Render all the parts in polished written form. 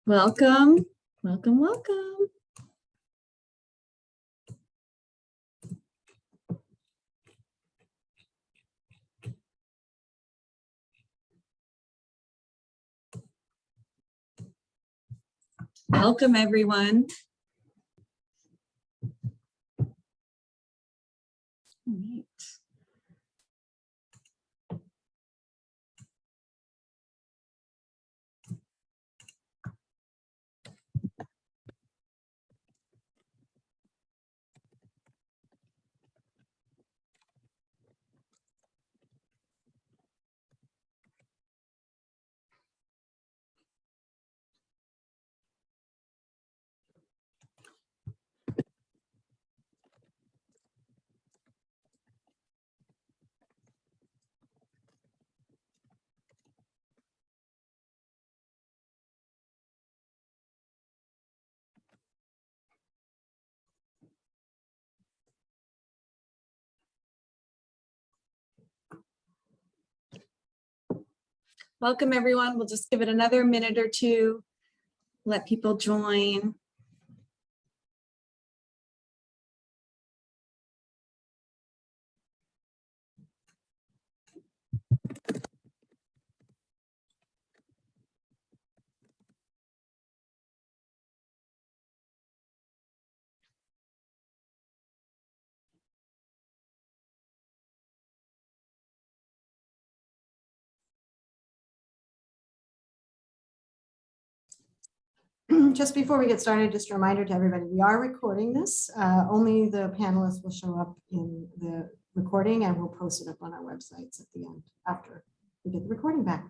Welcome, welcome, welcome. Welcome, everyone. All right. Welcome, everyone. We'll just give it another minute or two, let people join. Just before we get started, just a reminder to everybody, we are recording this. Only the panelists will show up in the recording, and we'll post it up on our websites at the end after we get the recording back.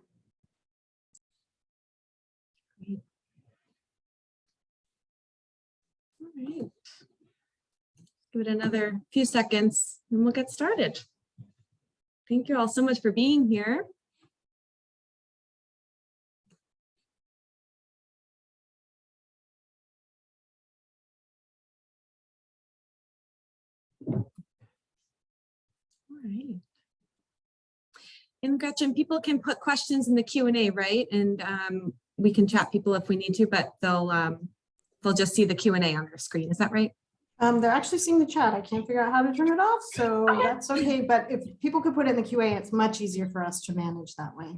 Great. All right. Give it another few seconds and we'll get started. Thank you all so much for being here. All right. And Gretchen, people can put questions in the Q&A, right? And we can chat people if we need to, but they'll just see the Q&A on their screen. Is that right? They're actually seeing the chat. I can't figure out how to turn it off, so that's okay. But if people could put it in the QA, it's much easier for us to manage that way.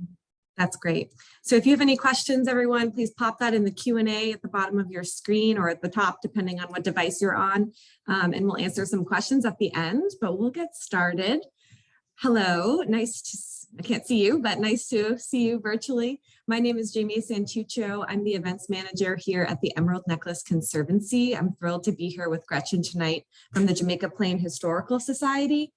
That's great. So if you have any questions, everyone, please pop that in the Q&A at the bottom of your screen or at the top, depending on what device you're on. And we'll answer some questions at the end, but we'll get started. Hello, I can't see you, but nice to see you virtually. My name is Jamie Santuccio. I'm the events manager here at the Emerald Necklace Conservancy. I'm thrilled to be here with Gretchen tonight from the Jamaica Plain Historical Society.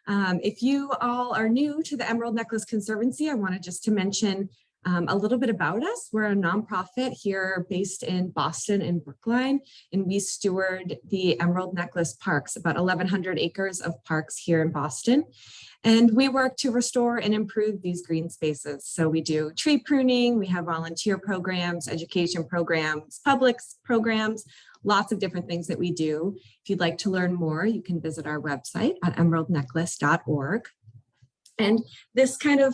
If you all are new to the Emerald Necklace Conservancy, I wanted just to mention a little bit about us. We're a nonprofit here based in Boston and Brookline, and we steward the Emerald Necklace Parks, about 1,100 acres of parks here in Boston. And we work to restore and improve these green spaces. So we do tree pruning, we have volunteer programs, education programs, public programs, lots of different things that we do. If you'd like to learn more, you can visit our website at emeraldnecklace.org. And this kind of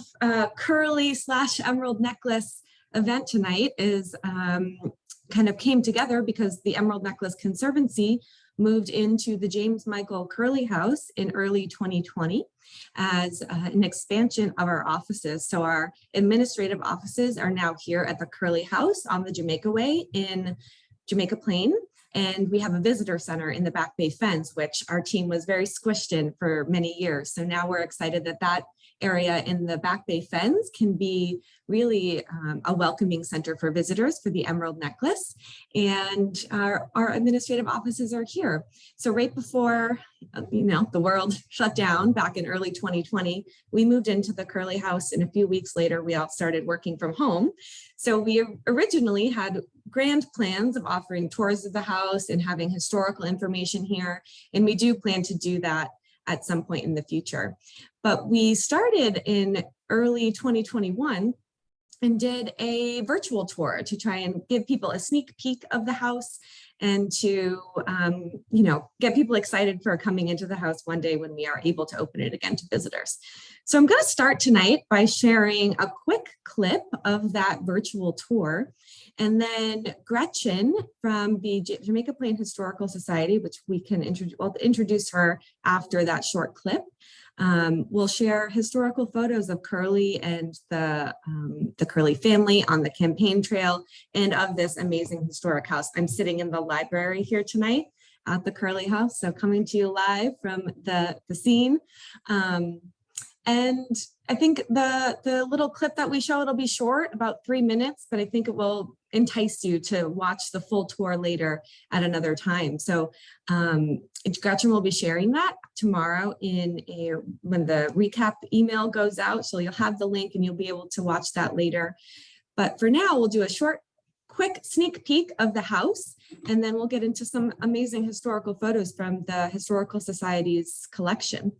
curly / emerald necklace event tonight is kind of came together because the Emerald Necklace Conservancy moved into the James Michael Curley House in early 2020 as an expansion of our offices. So our administrative offices are now here at the Curley House on the Jamaica Way in Jamaica Plain. And we have a visitor center in the Back Bay fence, which our team was very squished in for many years. So now we're excited that that area in the Back Bay fence can be really a welcoming center for visitors for the Emerald Necklace. And our administrative offices are here. So right before, the world shut down back in early 2020, we moved into the Curley House, and a few weeks later, we all started working from home. So we originally had grand plans of offering tours of the house and having historical information here. And we do plan to do that at some point in the future. But we started in early 2021 and did a virtual tour to try and give people a sneak peek of the house and to, get people excited for coming into the house one day when we are able to open it again to visitors. So I'm going to start tonight by sharing a quick clip of that virtual tour. And then Gretchen from the Jamaica Plain Historical Society, which we can introduce her after that short clip. We'll share historical photos of Curley and the Curley family on the campaign trail and of this amazing historic house. I'm sitting in the library here tonight at the Curley House, so coming to you live from the scene. And I think the little clip that we show, it'll be short, about 3 minutes, but I think it will entice you to watch the full tour later at another time. So Gretchen will be sharing that tomorrow when the recap email goes out. So you'll have the link and you'll be able to watch that later. But for now, we'll do a quick sneak peek of the house, and then we'll get into some amazing historical photos from the Historical Society's collection.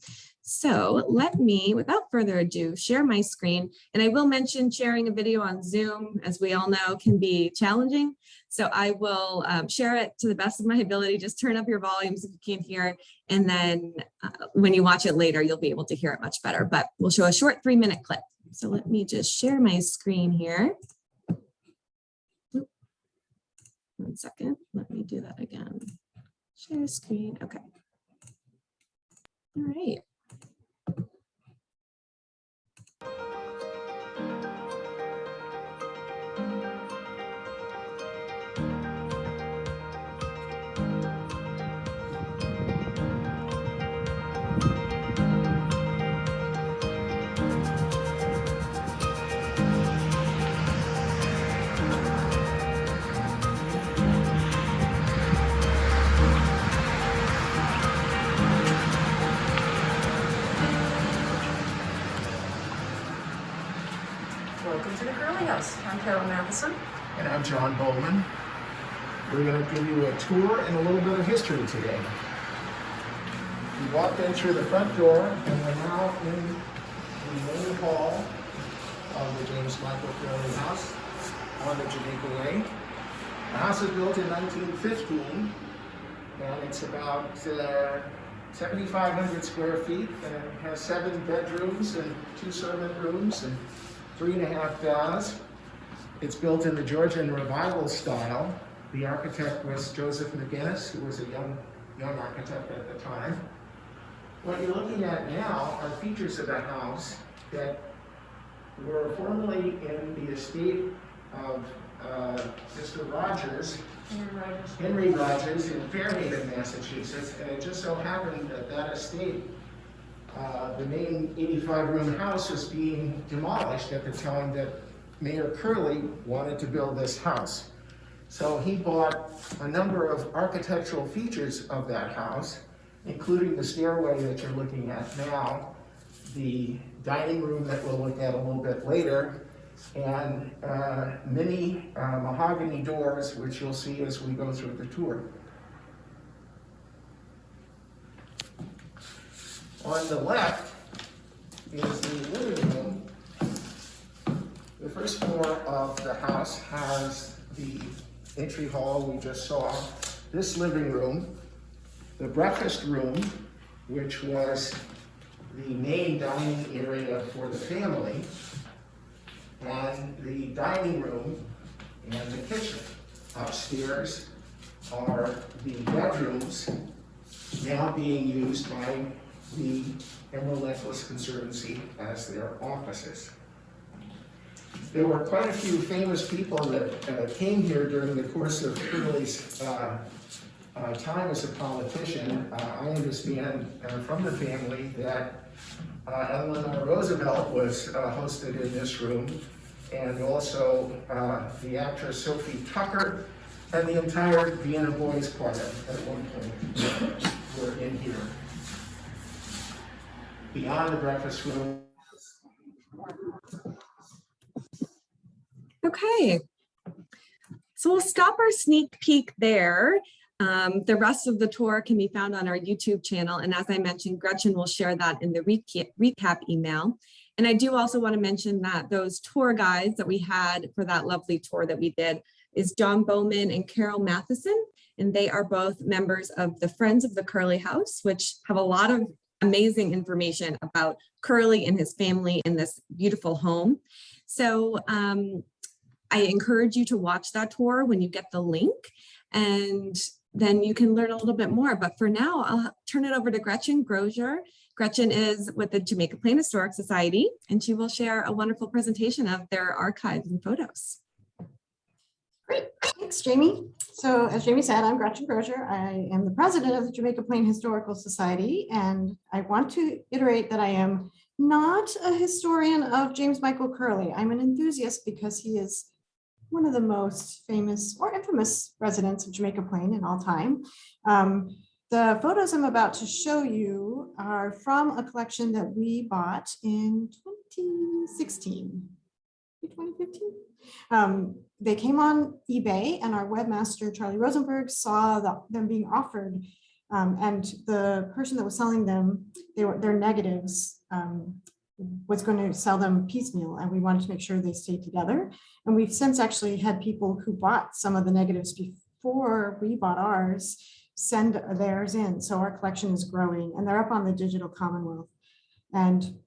So let me, without further ado, share my screen. And I will mention sharing a video on Zoom, as we all know, can be challenging. So I will share it to the best of my ability. Just turn up your volumes if you can't hear it. And then when you watch it later, you'll be able to hear it much better. But we'll show a short 3-minute clip. So let me just share my screen here. One second, let me do that again. Share screen, okay. All right. Welcome to the Curley House. I'm Carol Matheson. And I'm John Bowman. We're going to give you a tour and a little bit of history today. We walked in through the front door and we're now in the main hall of the James Michael Curley House on the Jamaica Way. The house was built in 1915 and it's about 7,500 square feet, and it has 7 bedrooms and 2 servant rooms and 3.5 baths. It's built in the Georgian Revival style. The architect was Joseph McGinnis, who was a young architect at the time. What you're looking at now are features of the house that were formerly in the estate of Mr. Rogers, Henry Rogers in Fairhaven, Massachusetts, and it just so happened that that estate, the main 85-room house, was being demolished at the time that Mayor Curley wanted to build this house. So he bought a number of architectural features of that house, including the stairway that you're looking at now, the dining room that we'll look at a little bit later, and many mahogany doors, which you'll see as we go through the tour. On the left is the living room. The first floor of the house has the entry hall we just saw, this living room, the breakfast room, which was the main dining area for the family, and the dining room and the kitchen. Upstairs are the bedrooms, now being used by the Emerald Necklace Conservancy as their offices. There were quite a few famous people that came here during the course of Curley's time as a politician. I understand from the family that Eleanor Roosevelt was hosted in this room, and also the actress Sophie Tucker and the entire Vienna Boys Choir at one point were in here. Beyond the breakfast room. Okay, so we'll stop our sneak peek there. The rest of the tour can be found on our YouTube channel. And as I mentioned, Gretchen will share that in the recap email. And I do also want to mention that those tour guides that we had for that lovely tour that we did is John Bowman and Carol Matheson. And they are both members of the Friends of the Curley House, which have a lot of amazing information about Curley and his family in this beautiful home. So I encourage you to watch that tour when you get the link, and then you can learn a little bit more. But for now, I'll turn it over to Gretchen Grosier. Gretchen is with the Jamaica Plain Historic Society, and she will share a wonderful presentation of their archives and photos. Great, thanks, Jamie. So as Jamie said, I'm Gretchen Grosier. I am the president of the Jamaica Plain Historical Society, and I want to iterate that I am not a historian of James Michael Curley. I'm an enthusiast because he is one of the most famous or infamous residents of Jamaica Plain in all time. The photos I'm about to show you are from a collection that we bought in 2016, 2015. They came on eBay, and our webmaster, Charlie Rosenberg, saw them being offered. And the person that was selling them, their negatives, was going to sell them piecemeal, and we wanted to make sure they stayed together. And we've since actually had people who bought some of the negatives before we bought ours send theirs in. So our collection is growing, and they're up on the Digital Commonwealth. And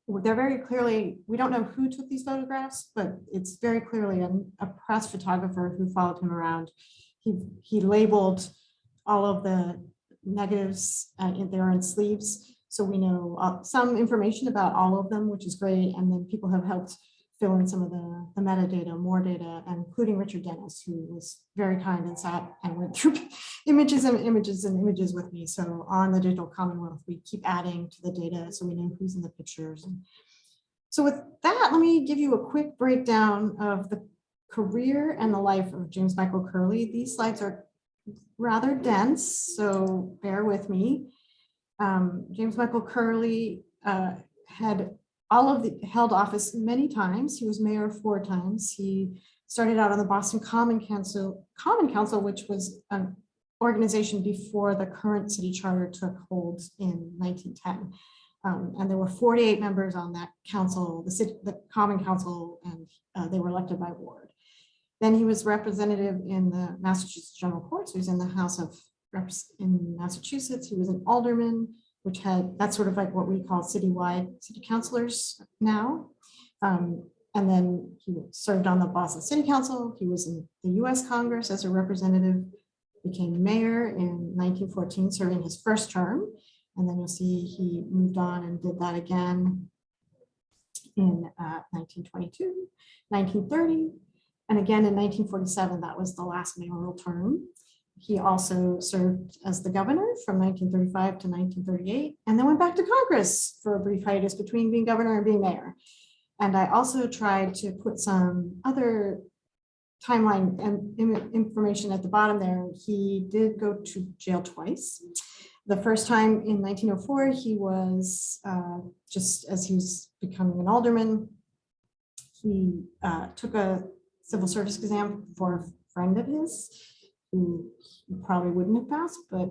they're very clearly, we don't know who took these photographs, but it's very clearly a press photographer who followed him around. He labeled all of the negatives they're in sleeves. So we know some information about all of them, which is great. And then people have helped fill in some of the metadata, more data, including Richard Dennis, who was very kind and sat and went through images and images and images with me. So on the Digital Commonwealth, we keep adding to the data so we know who's in the pictures. And so with that, let me give you a quick breakdown of the career and the life of James Michael Curley. These slides are rather dense, so bear with me. James Michael Curley had held office many times. He was mayor 4 times. He started out on the Boston Common Council, which was an organization before the current city charter took hold in 1910. And there were 48 members on that council, the Common Council, and they were elected by ward. Then he was representative in the Massachusetts General Court. So he was in the House of Reps in Massachusetts. He was an alderman, which that's sort of like what we call citywide city councilors now. And then he served on the Boston City Council. He was in the US Congress as a representative, became mayor in 1914, serving his first term. And then you'll see he moved on and did that again in 1922, 1930, and again in 1947. That was the last mayoral term. He also served as the governor from 1935 to 1938, and then went back to Congress for a brief hiatus between being governor and being mayor. And I also tried to put some other timeline and information at the bottom there. He did go to jail twice. The first time in 1904, he was just as he was becoming an alderman, he took a civil service exam for a friend of his who probably wouldn't have passed, but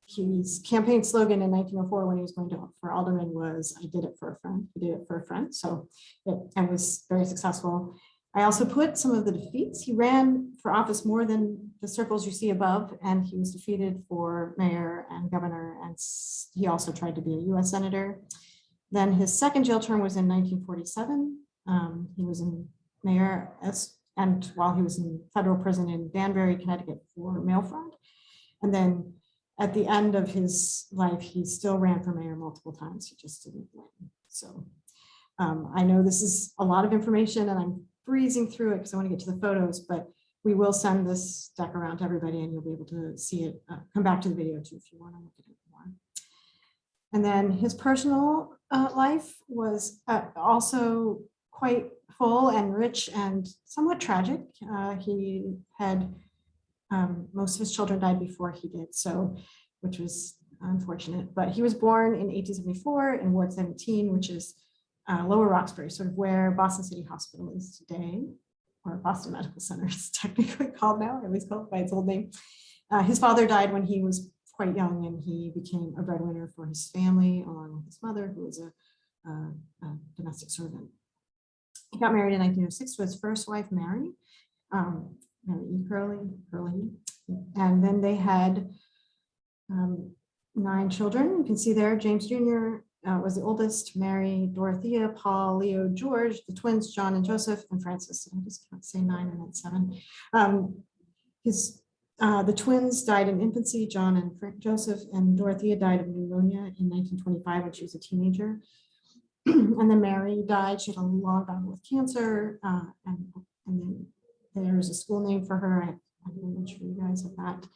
his campaign slogan in 1904 when he was going for alderman was, "I did it for a friend." He did it for a friend, so and was very successful. I also put some of the defeats. He ran for office more than the circles you see above, and he was defeated for mayor and governor, and he also tried to be a US senator. Then his second jail term was in 1947. He was in mayor and while he was in federal prison in Danbury, Connecticut for mail fraud. And then at the end of his life, he still ran for mayor multiple times. He just didn't win. So I know this is a lot of information and I'm breezing through it because I want to get to the photos, but we will send this deck around to everybody and you'll be able to see it. Come back to the video too if you want to look at it more. And then his personal life was also quite full and rich and somewhat tragic. He had most of his children died before he did, so which was unfortunate. But he was born in 1874 in Ward 17, which is Lower Roxbury, sort of where Boston City Hospital is today, or Boston Medical Center is technically called now, or at least called by its old name. His father died when he was quite young, and he became a breadwinner for his family along with his mother, who was domestic servant. He got married in 1906 to his first wife, Mary Curley, and then they had 9 children. You can see there, James Jr. Was the oldest, Mary, Dorothea, Paul, Leo, George, the twins, John and Joseph, and Francis. I just can't say 9 and then 7. The twins died in infancy, John and Joseph, and Dorothea died of pneumonia in 1925 when she was a teenager. And then Mary died. She had a long battle with cancer, and then there's a school name for her. I'm going to show you guys of that.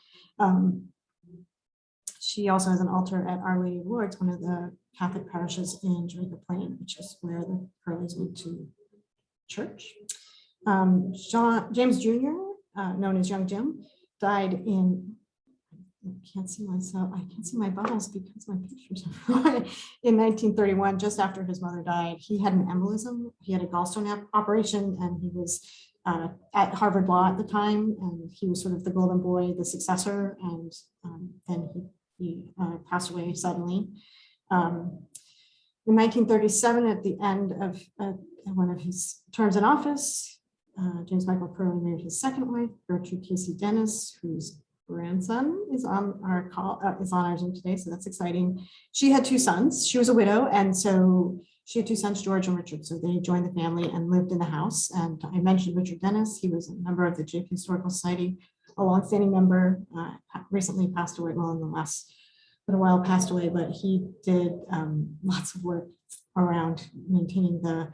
She also has an altar at Our Lady of Lourdes, one of the Catholic parishes in Jamaica Plain, which is where the Curleys went to church. James Jr., known as Young Jim, died in, I can't see myself, I can't see my bubbles because my pictures are in 1931, just after his mother died. He had an embolism. He had a gallstone operation, and he was at Harvard Law at the time, and he was sort of the golden boy, the successor, and then he passed away suddenly. In 1937, at the end of one of his terms in office, James Michael Curley married his second wife, Gertrude Casey Dennis, whose grandson is on our call, is on our Zoom today, so that's exciting. She had 2 sons. She was a widow, and so she had 2 sons, George and Richard. So they joined the family and lived in the house. And I mentioned Richard Dennis. He was a member of the JPHS Historical Society, a longstanding member. Recently passed away, well, in the last little while passed away, but he did lots of work around maintaining the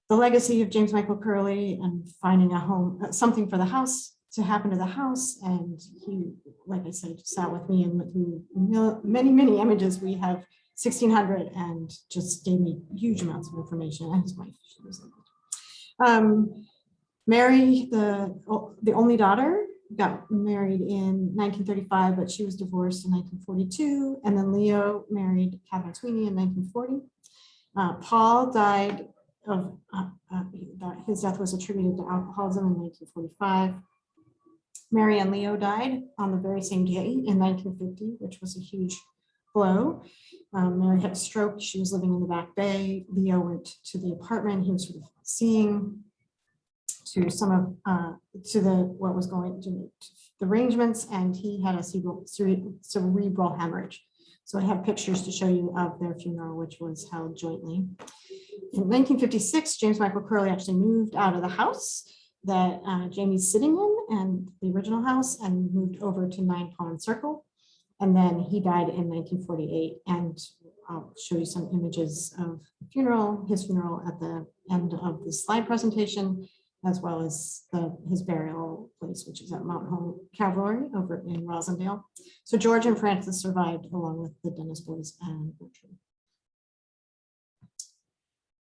legacy of James Michael Curley and finding a home, something for the house to happen to the house. And he, like I said, sat with me and went through many images. We have 1,600, and just gave me huge amounts of information. And his wife, she was Mary, the only daughter, got married in 1935, but she was divorced in 1942. And then Leo married Catherine Sweeney in 1940. Paul died of, his death was attributed to alcoholism in 1945. Mary and Leo died on the very same day in 1950, which was a huge blow. Mary had a stroke. She was living in the Back Bay. Leo went to the apartment. He was sort of seeing to some of what was going to the arrangements, and he had a cerebral hemorrhage. So I have pictures to show you of their funeral, which was held jointly. In 1956, James Michael Curley actually moved out of the house that Jamie's sitting in, and the original house, and moved over to 9 Pond Circle. And then he died in 1948. And I'll show you some images of the funeral, his funeral at the end of the slide presentation, as well as his burial place, which is at Mount Home Calvary over in Rosendale. So George and Francis survived, along with the Dennis boys and Gertrude.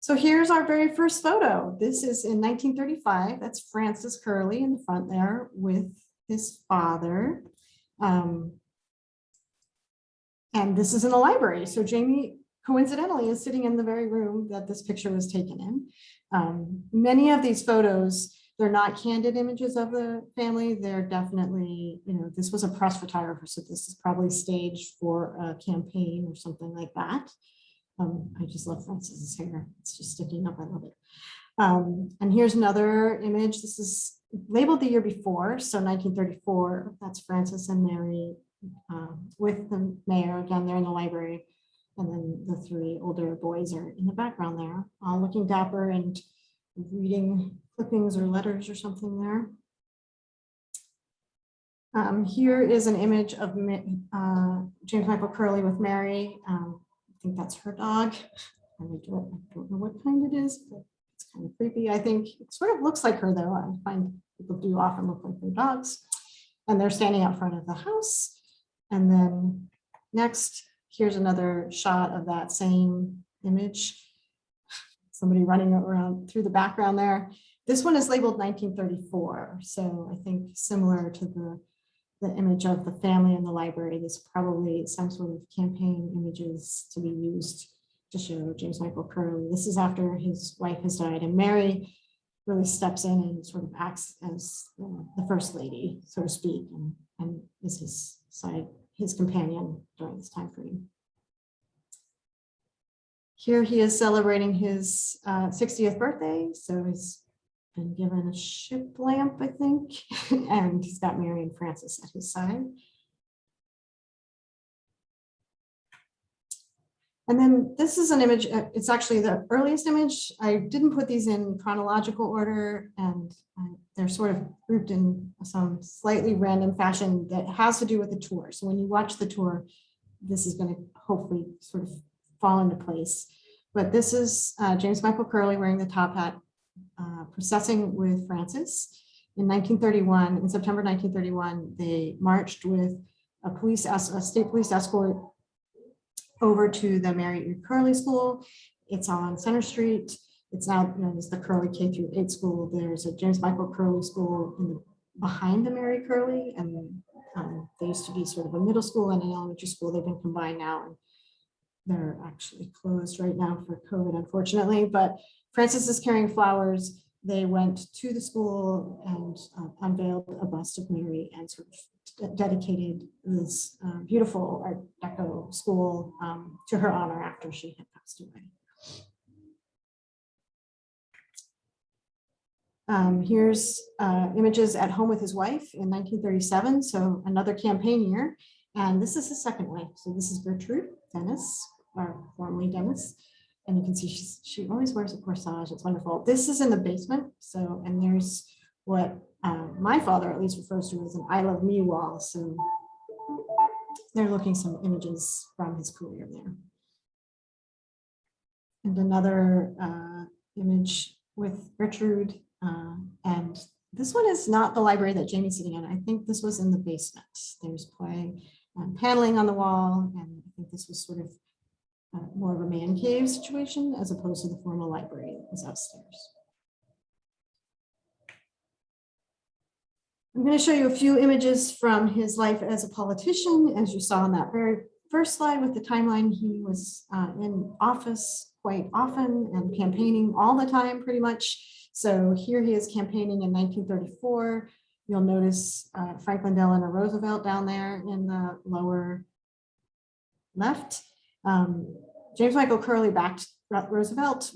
So here's our very first photo. This is in 1935. That's Francis Curley in the front there with his father. And this is in the library. So Jamie, coincidentally, is sitting in the very room that this picture was taken in. Many of these photos, they're not candid images of the family. They're definitely, this was a press photographer, so this is probably staged for a campaign or something like that. I just love Francis's hair. It's just sticking up. I love it. And here's another image. This is labeled the year before, so 1934. That's Francis and Mary with the mayor. Again, they're in the library. And then the 3 older boys are in the background there, all looking dapper and reading clippings or letters or something there. Here is an image of James Michael Curley with Mary. I think that's her dog. I don't know what kind it is, but it's kind of creepy. I think it sort of looks like her, though. I find people do often look like their dogs. And they're standing out front of the house. And then next, here's another shot of that same image. Somebody running around through the background there. This one is labeled 1934. So I think similar to the image of the family in the library, this is probably some sort of campaign images to be used to show James Michael Curley. This is after his wife has died, and Mary really steps in and sort of acts as the first lady, so to speak, and is his companion during this time frame. Here he is celebrating his 60th birthday. So he's been given a ship lamp, I think, and he's got Mary and Francis at his side. And then this is an image, it's actually the earliest image. I didn't put these in chronological order, and they're sort of grouped in some slightly random fashion that has to do with the tour. So when you watch the tour, this is going to hopefully sort of fall into place. But this is James Michael Curley wearing the top hat, processing with Francis. In 1931, in September 1931, they marched with a state police escort over to the Mary E. Curley School. It's on Center Street. It's now known as the Curley K-8 school. There's a James Michael Curley school behind the Mary Curley, and they used to be sort of a middle school and an elementary school. They've been combined now, and they're actually closed right now for COVID, unfortunately. But Francis is carrying flowers. They went to the school and unveiled a bust of Mary and sort of dedicated this beautiful Art Deco school to her honor after she had passed away. Here's images at home with his wife in 1937, so another campaign year. And this is his second wife. So this is Gertrude Dennis, or formerly Dennis. And you can see she always wears a corsage. It's wonderful. This is in the basement. So, and there's what my father at least refers to as an I love me wall. So they're looking some images from his career there. And another image with Gertrude. And this one is not the library that Jamie's sitting in. I think this was in the basement. There's play paneling on the wall. And I think this was sort of more of a man cave situation as opposed to the formal library that was upstairs. I'm going to show you a few images from his life as a politician. As you saw on that very first slide with the timeline, he was in office quite often and campaigning all the time pretty much. So here he is campaigning in 1934. You'll notice Franklin Delano Roosevelt down there in the lower left. James Michael Curley backed Roosevelt,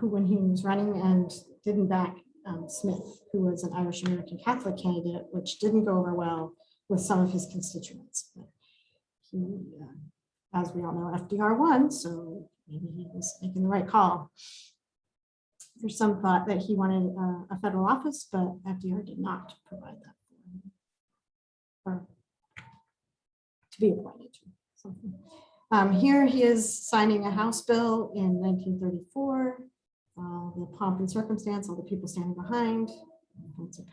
who when he was running, and didn't back Smith, who was an Irish American Catholic candidate, which didn't go over well with some of his constituents. But he, as we all know, FDR won, so maybe he was making the right call. There's some thought that he wanted a federal office, but FDR did not provide that for him, or to be appointed to something. Here he is signing a House bill in 1934. The pomp and circumstance, all the people standing behind. This is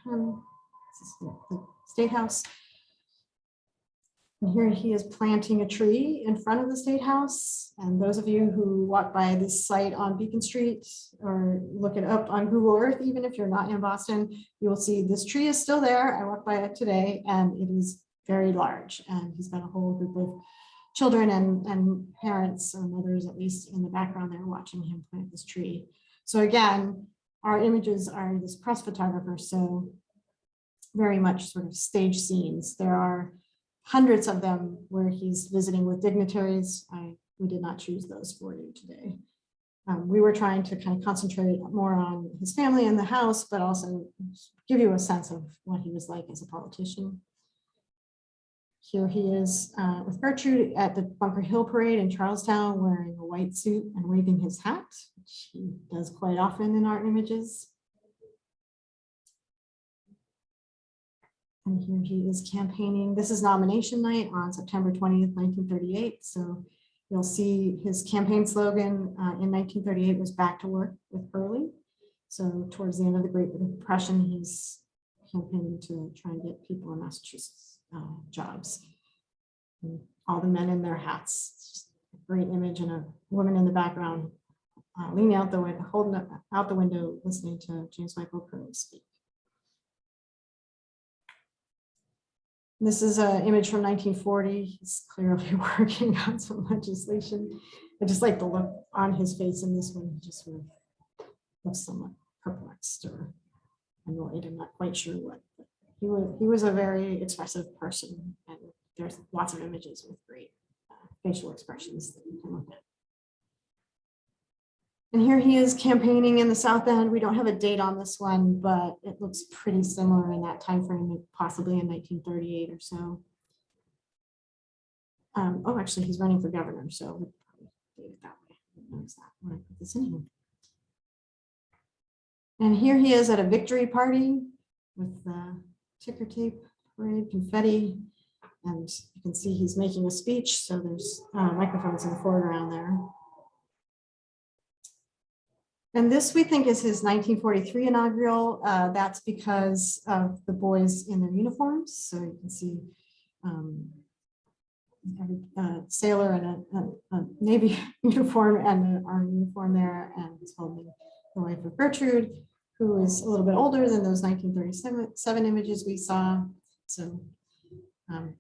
the State House. And here he is planting a tree in front of the State House. And those of you who walk by this site on Beacon Street or look it up on Google Earth, even if you're not in Boston, you will see this tree is still there. I walked by it today and it is very large. And he's got a whole group of children and parents or mothers, at least in the background there, watching him plant this tree. So again, our images are this press photographer, so very much sort of stage scenes. There are hundreds of them where he's visiting with dignitaries. We did not choose those for you today. We were trying to kind of concentrate more on his family and the house, but also give you a sense of what he was like as a politician. Here he is with Gertrude at the Bunker Hill Parade in Charlestown, wearing a white suit and waving his hat, which he does quite often in our images. And here he is campaigning. This is nomination night on September 20th, 1938. So you'll see his campaign slogan in 1938 was "Back to Work with Curley." So towards the end of the Great Depression, he's campaigning to try and get people in Massachusetts jobs. And all the men in their hats. It's just a great image, and a woman in the background leaning out the window, holding out the window, listening to James Michael Curley speak. This is an image from 1940. He's clearly working on some legislation. I just like the look on his face in this one. He just sort of looks somewhat perplexed or annoyed. I'm not quite sure what. But he was a very expressive person, and there's lots of images with great facial expressions that you can look at. And here he is campaigning in the South End. We don't have a date on this one, but it looks pretty similar in that time frame, possibly in 1938 or so. Oh, actually, he's running for governor, so we'll probably do it that way. Notice that when I put this in here. And here he is at a victory party with the ticker tape parade, confetti, and you can see he's making a speech. So there's microphones in the foreground there. And this we think is his 1943 inaugural. That's because of the boys in their uniforms. So you can see every sailor in a Navy uniform and an Army uniform there, and he's holding the wife of Gertrude, who is a little bit older than those 1937 images we saw. So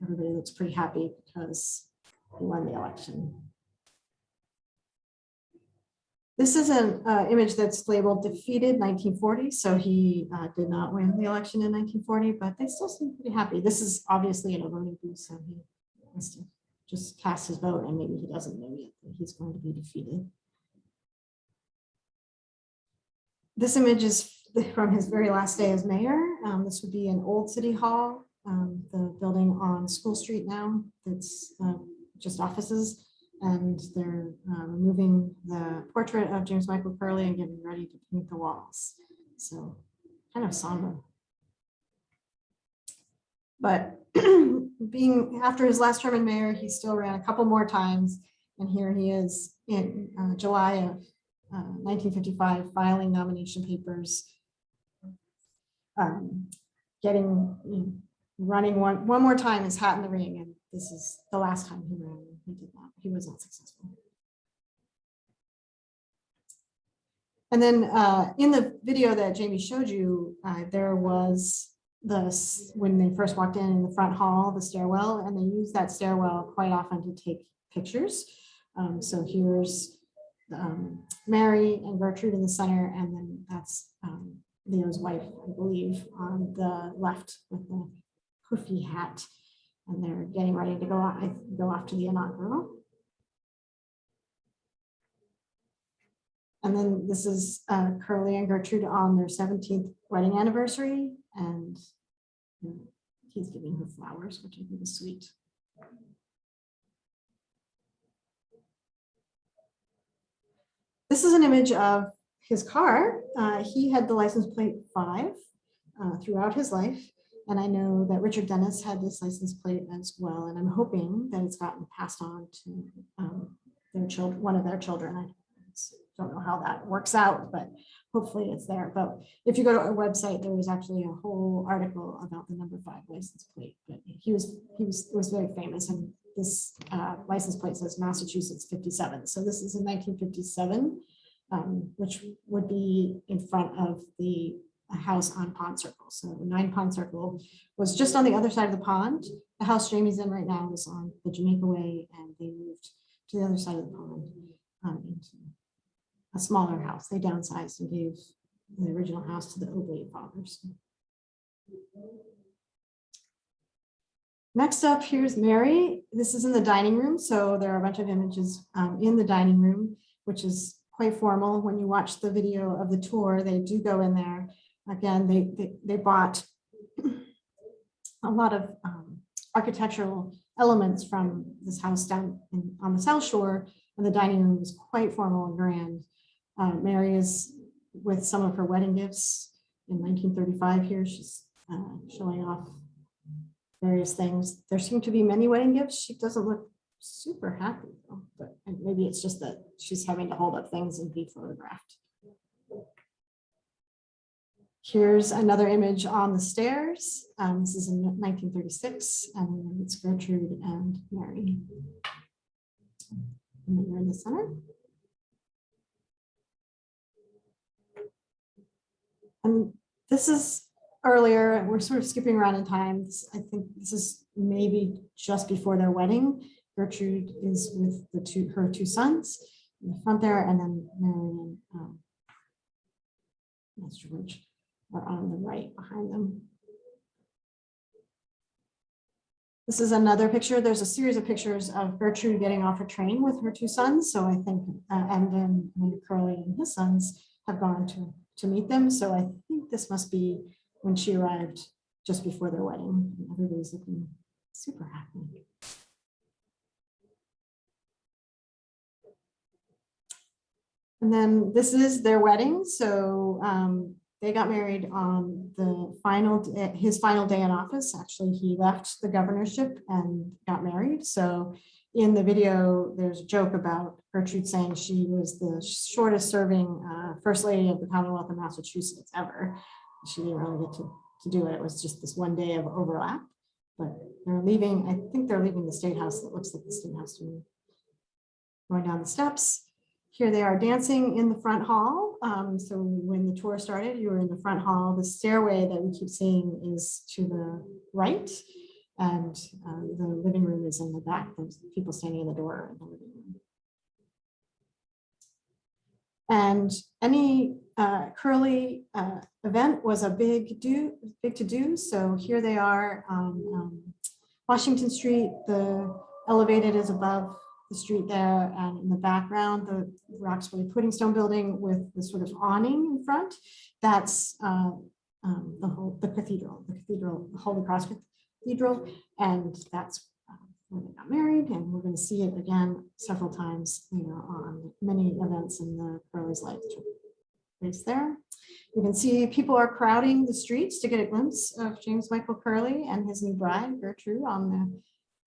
everybody looks pretty happy because he won the election. This is an image that's labeled defeated 1940. So he did not win the election in 1940, but they still seem pretty happy. This is obviously in a voting booth, so he must have just cast his vote, and maybe he doesn't know yet that he's going to be defeated. This image is from his very last day as mayor. This would be an old city hall, the building on School Street now, that's just offices. And they're removing the portrait of James Michael Curley and getting ready to paint the walls. So kind of somber. But being after his last term in mayor, he still ran a couple more times. And here he is in July of 1955, filing nomination papers, running one more time, his hat in the ring. And this is the last time he ran. He did not. He was not successful. And then in the video that Jamie showed you, there was when they first walked in the front hall, the stairwell, and they use that stairwell quite often to take pictures. So here's Mary and Gertrude in the center, and then that's Leo's wife, I believe, on the left with the poofy hat. And they're getting ready to go off to the inaugural. And then this is Curley and Gertrude on their 17th wedding anniversary. And he's giving her flowers, which I think is sweet. This is an image of his car. He had the license plate 5 throughout his life. And I know that Richard Dennis had this license plate as well. And I'm hoping that it's gotten passed on to their children, one of their children. I don't know how that works out, but hopefully it's there. But if you go to our website, there was actually a whole article about the number 5 license plate. But he was very famous, and this license plate says Massachusetts 57. So this is in 1957, which would be in front of the house on Pond Circle. So 9 Pond Circle was just on the other side of the pond. The house Jamie's in right now is on the Jamaica Way, and they moved to the other side of the pond into a smaller house. They downsized and gave the original house to the Oblate fathers. Next up, here's Mary. This is in the dining room. So there are a bunch of images in the dining room, which is quite formal. When you watch the video of the tour, they do go in there. Again, they bought a lot of architectural elements from this house down on the South Shore, and the dining room is quite formal and grand. Mary is with some of her wedding gifts in 1935 here. She's showing off various things. There seem to be many wedding gifts. She doesn't look super happy though, but maybe it's just that she's having to hold up things and be photographed. Here's another image on the stairs. This is in 1936, and it's Gertrude and Mary. And then you're in the center. And this is earlier. We're sort of skipping around in time. I think this is maybe just before their wedding. Gertrude is with her two sons in the front there, and then Mary and Master George are on the right behind them. This is another picture. There's a series of pictures of Gertrude getting off a train with her two sons. So I think, and then Curley and his sons have gone to meet them. So I think this must be when she arrived just before their wedding. Everybody's looking super happy. And then this is their wedding. So they got married on his final day in office. Actually, he left the governorship and got married. So in the video, there's a joke about Gertrude saying she was the shortest serving First Lady of the Commonwealth of Massachusetts ever. She didn't really get to do it. It was just this one day of overlap. But they're leaving, I think they're leaving the State House. That looks like the State House to me. Going down the steps. Here they are dancing in the front hall. So when the tour started, you were in the front hall. The stairway that we keep seeing is to the right, and the living room is in the back. There's people standing in the door in the living room. And any Curley event was a big to do. So here they are on Washington Street. The elevated is above the street there, and in the background, the Roxbury Pudding Stone building with the sort of awning in front. That's the cathedral, the Holy Cross Cathedral, and that's where they got married. And we're going to see it again several times later on. Many events in the Curley's life took place there. You can see people are crowding the streets to get a glimpse of James Michael Curley and his new bride Gertrude on the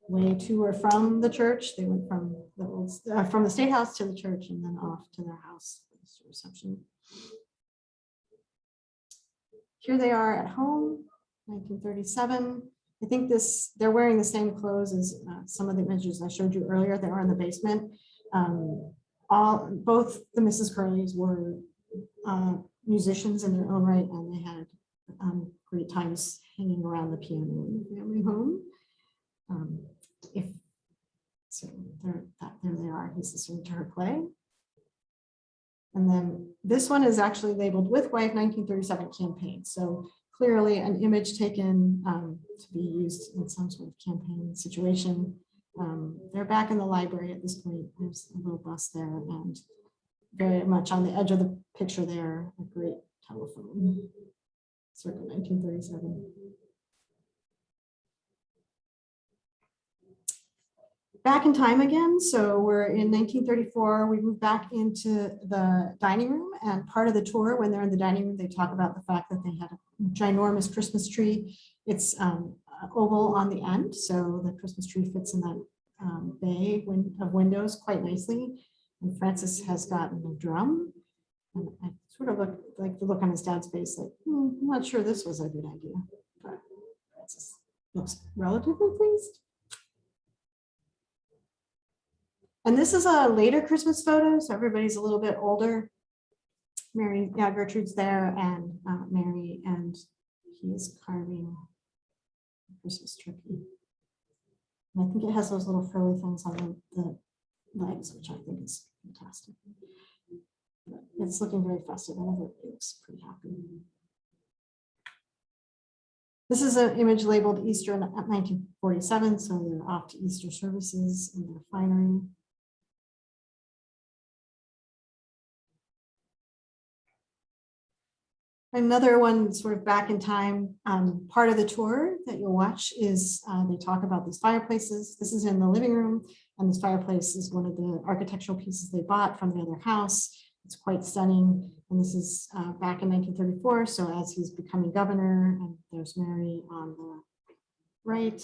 way to or from the church. They went from the State House to the church and then off to their house for the reception. Here they are at home, 1937. I think they're wearing the same clothes as some of the images I showed you earlier. They were in the basement. Both the Mrs. Curleys were musicians in their own right, and they had great times hanging around the piano in the family home. There they are. He's listening to her play. And then this one is actually labeled with wife 1937 campaign. So clearly an image taken to be used in some sort of campaign situation. They're back in the library at this point. There's a little bust there, and very much on the edge of the picture there, a great telephone, circa 1937. Back in time again. So we're in 1934. We moved back into the dining room, and part of the tour, when they're in the dining room, they talk about the fact that they had a ginormous Christmas tree. It's oval on the end, so the Christmas tree fits in that bay of windows quite nicely. And Francis has gotten a drum, and I sort of like the look on his dad's face, like, I'm not sure this was a good idea, but Francis looks relatively pleased. And this is a later Christmas photo, so everybody's a little bit older. Gertrude's there, and Mary, and he is carving a Christmas turkey. And I think it has those little frilly things on the legs, which I think is fantastic. But it's looking very festive, and everybody looks pretty happy. This is an image labeled Easter at 1947, so they're off to Easter services in their finery. Another one sort of back in time, part of the tour that you'll watch is they talk about these fireplaces. This is in the living room, and this fireplace is one of the architectural pieces they bought from the other house. It's quite stunning, and this is back in 1934, so as he's becoming governor, and there's Mary on the right.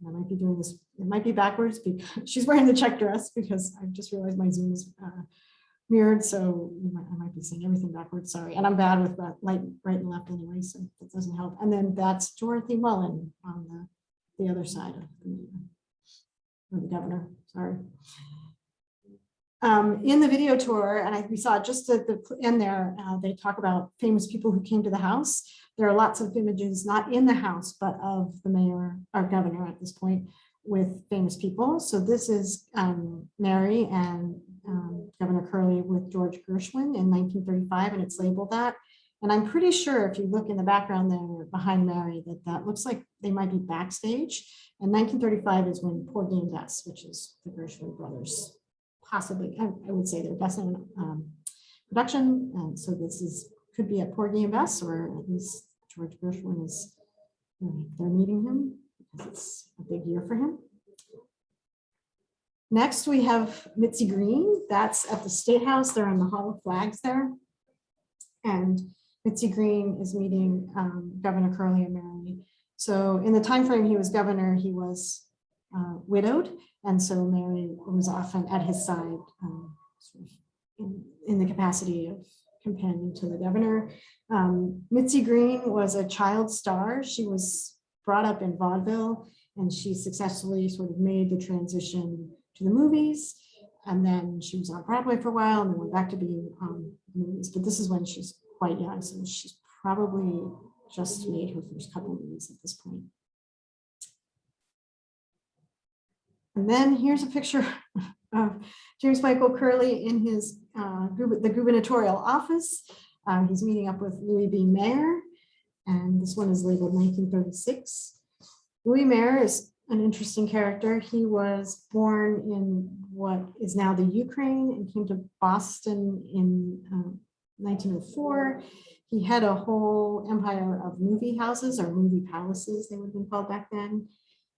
I might be doing this, it might be backwards because she's wearing the check dress, because I just realized my Zoom is mirrored, so I might be seeing everything backwards, sorry. And I'm bad with light right and left anyway, so that doesn't help. And then that's Dorothy Mullen on the other side of the governor, sorry. In the video tour, and we saw just at the end there, they talk about famous people who came to the house. There are lots of images, not in the house, but of the mayor or governor at this point with famous people. So this is Mary and Governor Curley with George Gershwin in 1935, and it's labeled that. And I'm pretty sure if you look in the background there behind Mary, that looks like they might be backstage. And 1935 is when Porgy and Bess, which is the Gershwin brothers, possibly, I would say they're best in production. And so could be at Porgy and Bess, or at least George Gershwin is, they're meeting him because it's a big year for him. Next, we have Mitzi Green. That's at the State House. They're on the Hall of Flags there. And Mitzi Green is meeting Governor Curley and Mary. So in the time frame he was governor, he was widowed. And so Mary was often at his side sort of in the capacity of companion to the governor. Mitzi Green was a child star. She was brought up in vaudeville, and she successfully sort of made the transition to the movies. And then she was on Broadway for a while and then went back to being on movies. But this is when she's quite young, so she's probably just made her first couple of movies at this point. And then here's a picture of James Michael Curley in his the gubernatorial office. He's meeting up with Louis B. Mayer, and this one is labeled 1936. Louis Mayer is an interesting character. He was born in what is now the Ukraine and came to Boston in 1904. He had a whole empire of movie houses, or movie palaces, they would have been called back then.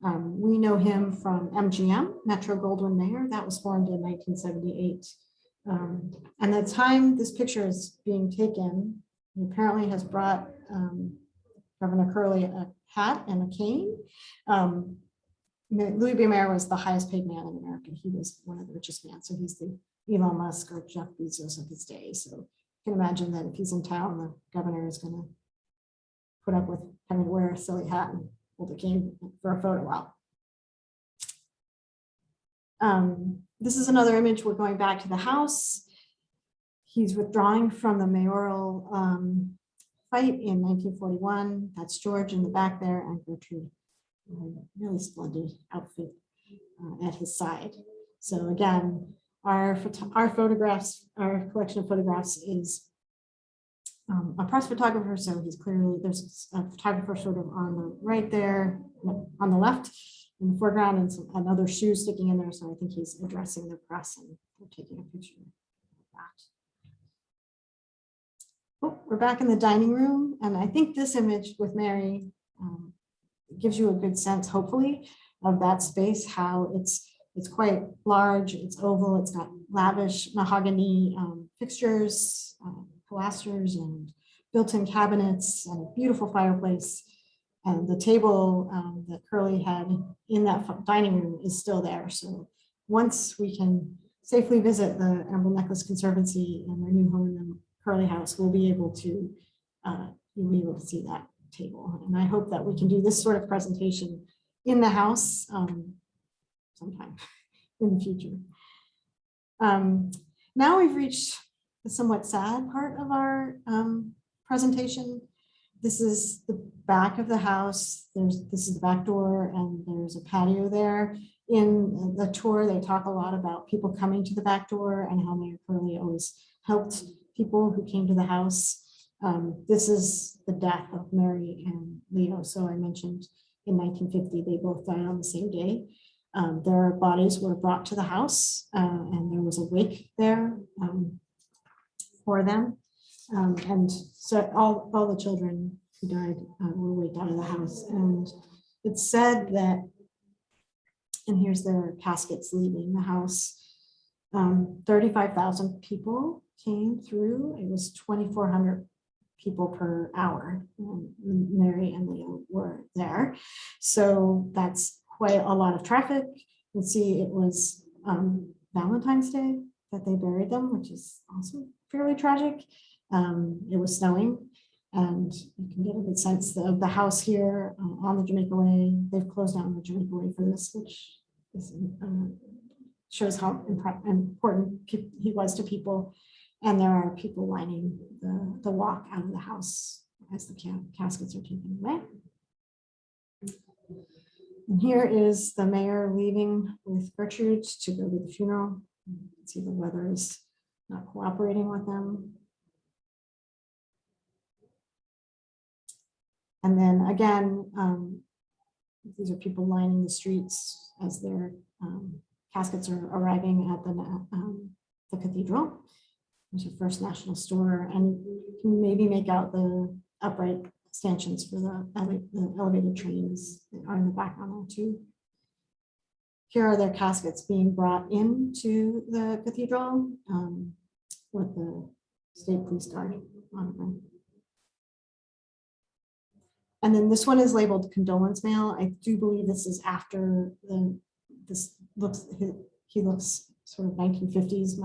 We know him from MGM, Metro Goldwyn Mayer. That was formed in 1978. And the time this picture is being taken, he apparently has brought Governor Curley a hat and a cane. Louis B. Mayer was the highest paid man in America. He was one of the richest men. So he's the Elon Musk or Jeff Bezos of his day. So you can imagine that if he's in town, the governor is going to put up with having to wear a silly hat and hold a cane for a photo op. This is another image. We're going back to the house. He's withdrawing from the mayoral fight in 1941. That's George in the back there, and Gertrude, really splendid outfit at his side. So again, our photographs, our collection of photographs is a press photographer. So he's clearly, there's a photographer sort of on the right there, on the left in the foreground, and another shoe sticking in there. So I think he's addressing the press and we're taking a picture of that. Oh, we're back in the dining room. And I think this image with Mary gives you a good sense, hopefully, of that space, how it's quite large, it's oval, it's got lavish mahogany fixtures, pilasters, and built-in cabinets, and a beautiful fireplace. And the table that Curley had in that dining room is still there. So once we can safely visit the Emerald Necklace Conservancy and their new home in the Curley House, we'll be able to you'll be able to see that table. And I hope that we can do this sort of presentation in the house sometime in the future. Now we've reached the somewhat sad part of our presentation. This is the back of the house. This is the back door, and there's a patio there. In the tour, they talk a lot about people coming to the back door and how Mayor Curley always helped people who came to the house. This is the death of Mary and Leo. So I mentioned in 1950, they both died on the same day. Their bodies were brought to the house, and there was a wake there for them. And so all the children who died were waked out of the house. And it's said that, and here's their caskets leaving the house, 35,000 people came through. It was 2,400 people per hour. Mary and Leo were there. So that's quite a lot of traffic. You can see it was Valentine's Day that they buried them, which is also fairly tragic. It was snowing, and you can get a good sense of the house here on the Jamaica Way. They've closed down the Jamaica Way for this, which is, shows how important he was to people. And there are people lining the walk out of the house as the caskets are taken away. And here is the mayor leaving with Gertrude to go to the funeral. You can see the weather is not cooperating with them. And then again, these are people lining the streets as their caskets are arriving at the cathedral. There's a First National store, and you can maybe make out the upright stanchions for the elevated trains that are in the background there too. Here are their caskets being brought into the cathedral with the state police guard on them. And then this one is labeled condolence mail. I do believe this is after this looks, he looks sort of 1950s,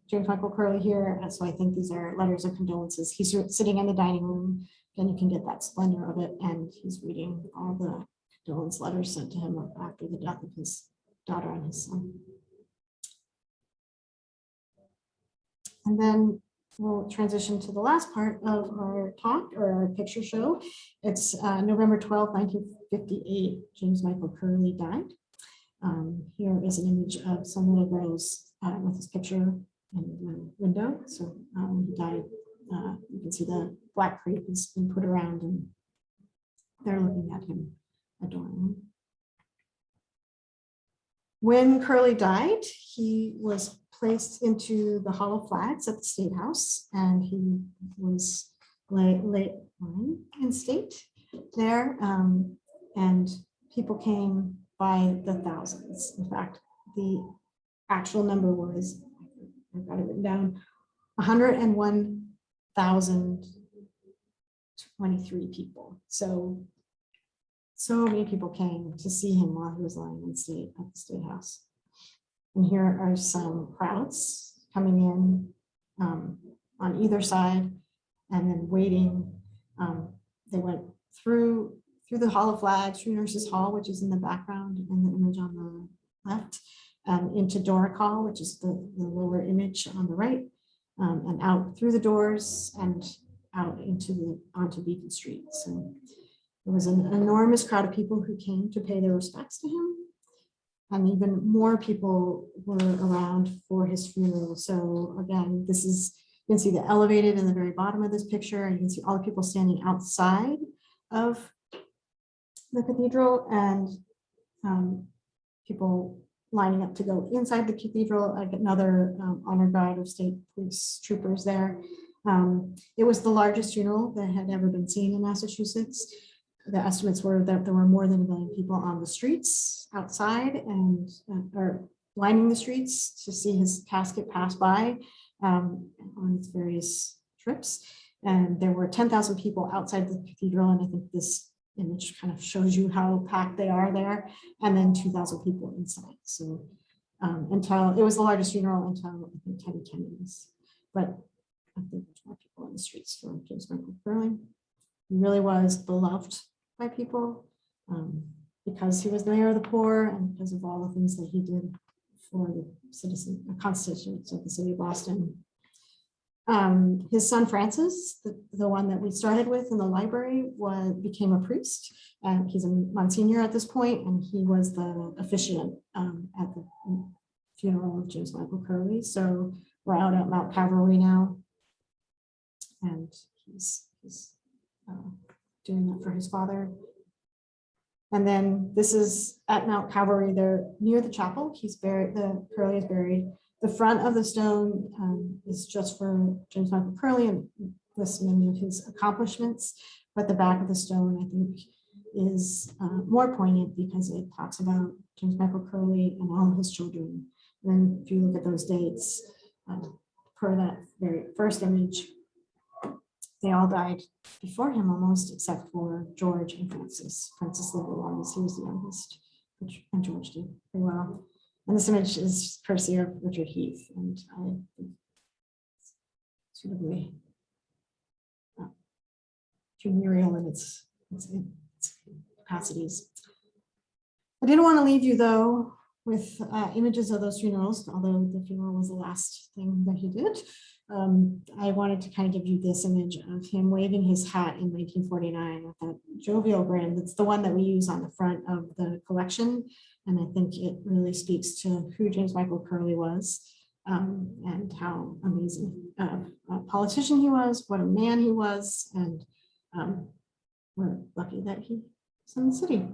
James Michael Curley here. And so I think these are letters of condolences. He's sitting in the dining room, and you can get that splendor of it. And he's reading all the condolence letters sent to him after the death of his daughter and his son. And then we'll transition to the last part of our talk or our picture show. It's November 12, 1958, James Michael Curley died. Here is an image of some little girls with his picture in the window. So when he died, you can see the black crepe has been put around and they're looking at him, adoring him. When Curley died, he was placed into the Hall of Flags at the State House, and he was laid in state there, and people came by the thousands. In fact, the actual number was, I've got it written down, 101,023 people. So many people came to see him while he was lying in state at the State House. And here are some crowds coming in on either side and then waiting. They went through the Hall of Flags, through Nurses Hall, which is in the background in the image on the left, into Doric Hall, which is the lower image on the right, and out through the doors and out onto Beacon Street. So there was an enormous crowd of people who came to pay their respects to him. And even more people were around for his funeral. So again, this is, you can see the elevated in the very bottom of this picture, and you can see all the people standing outside of the cathedral and people lining up to go inside the cathedral. I get another honor guard of state police troopers there. It was the largest funeral that had ever been seen in Massachusetts. The estimates were that there were more than 1 million people on the streets outside and or lining the streets to see his casket pass by on its various trips. And there were 10,000 people outside the cathedral. And I think this image kind of shows you how packed they are there. And then 2,000 people inside. So until it was the largest funeral until I think Teddy Kennedy's. But I think there's more people in the streets for James Michael Curley. He really was beloved by people because he was the mayor of the poor and because of all the things that he did for the constituents of the city of Boston. His son Francis, the one that we started with in the library, became a priest, and he's a Monsignor at this point, and he was the officiant at the funeral of James Michael Curley. So we're out at Mount Calvary now, and he's doing that for his father. And then this is at Mount Calvary. They're near the chapel. He's buried. The Curley is buried. The front of the stone is just for James Michael Curley and lists many of his accomplishments. But the back of the stone, I think, is more poignant because it talks about James Michael Curley and all of his children. And then if you look at those dates, per that very first image, they all died before him almost, except for George and Francis. Francis lived the longest, he was the youngest, and George did very well. And this image is courtesy of Richard Heath, and I think sort of the funereal in its capacities. I didn't want to leave you though with images of those funerals, although the funeral was the last thing that he did. I wanted to kind of give you this image of him waving his hat in 1949 with that jovial grin. That's the one that we use on the front of the collection. And I think it really speaks to who James Michael Curley was and how amazing a politician he was, what a man he was, and we're lucky that he's in the city.